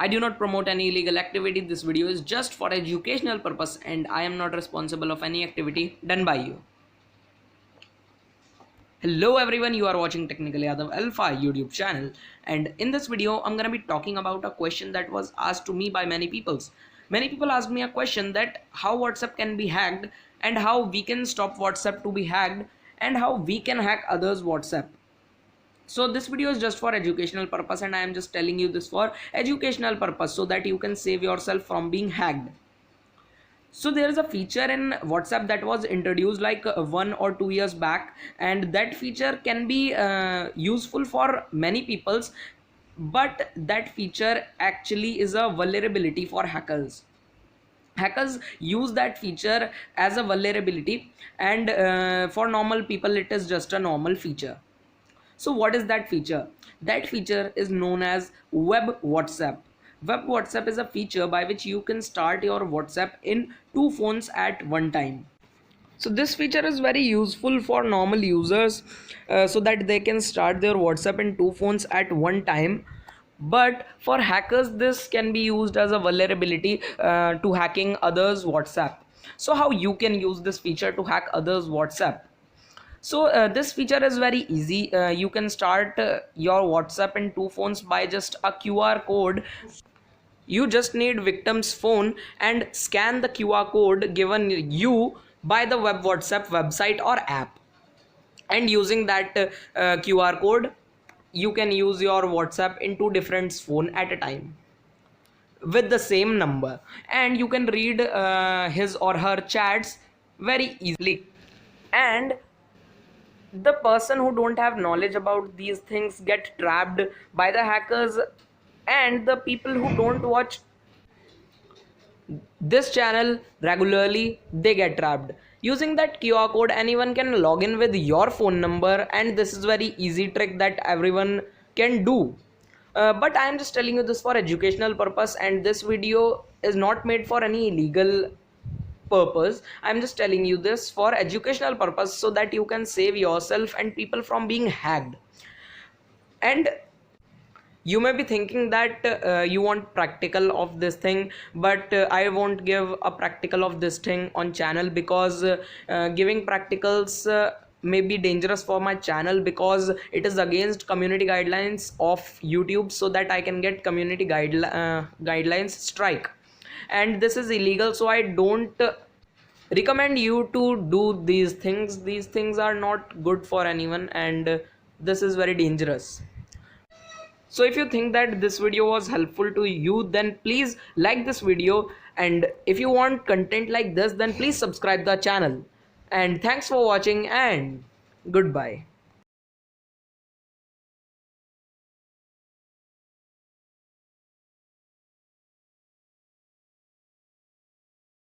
I do not promote any illegal activity. This video is just for educational purpose and I am not responsible of any activity done by you. Hello everyone, you are watching Technical Yadav Alpha YouTube channel, and in this video I'm gonna be talking about a question that was asked to me by many people. Many people asked me a question that how WhatsApp can be hacked and how we can stop WhatsApp to be hacked and how we can hack others' WhatsApp. So this video is just for educational purpose and I am just telling you this for educational purpose so that you can save yourself from being hacked. So there is a feature in WhatsApp that was introduced like 1 or 2 years back, and that feature can be useful for many peoples, but that feature actually is a vulnerability for hackers. Hackers use that feature as a vulnerability, and for normal people it is just a normal feature. So what is that feature? That feature is known as web WhatsApp. Web WhatsApp is a feature by which you can start your WhatsApp in 2 phones at one time. So this feature is very useful for normal users so that they can start their WhatsApp in 2 phones at one time. But for hackers, this can be used as a vulnerability to hacking others' WhatsApp. So how you can use this feature to hack others' WhatsApp? So this feature is very easy. You can start your WhatsApp in 2 phones by just a QR code. You just need victim's phone and scan the QR code given you by the web WhatsApp website or app. And using that QR code, you can use your WhatsApp in 2 different phones at a time with the same number. And you can read his or her chats very easily. And the person who don't have knowledge about these things get trapped by the hackers, and the people who don't watch this channel regularly, they get trapped. Using that QR code, anyone can log in with your phone number, and this is very easy trick that everyone can do. But I am just telling you this for educational purpose, and this video is not made for any illegal purpose. I'm just telling you this for educational purpose so that you can save yourself and people from being hacked. And you may be thinking that you want practical of this thing, but I won't give a practical of this thing on channel because giving practicals may be dangerous for my channel because it is against community guidelines of YouTube, so that I can get community guidelines strike, and this is illegal. So I don't recommend you to do these things. These things are not good for anyone, and this is very dangerous. So if you think that this video was helpful to you, then please like this video, and if you want content like this, then please subscribe the channel. And thanks for watching, and goodbye.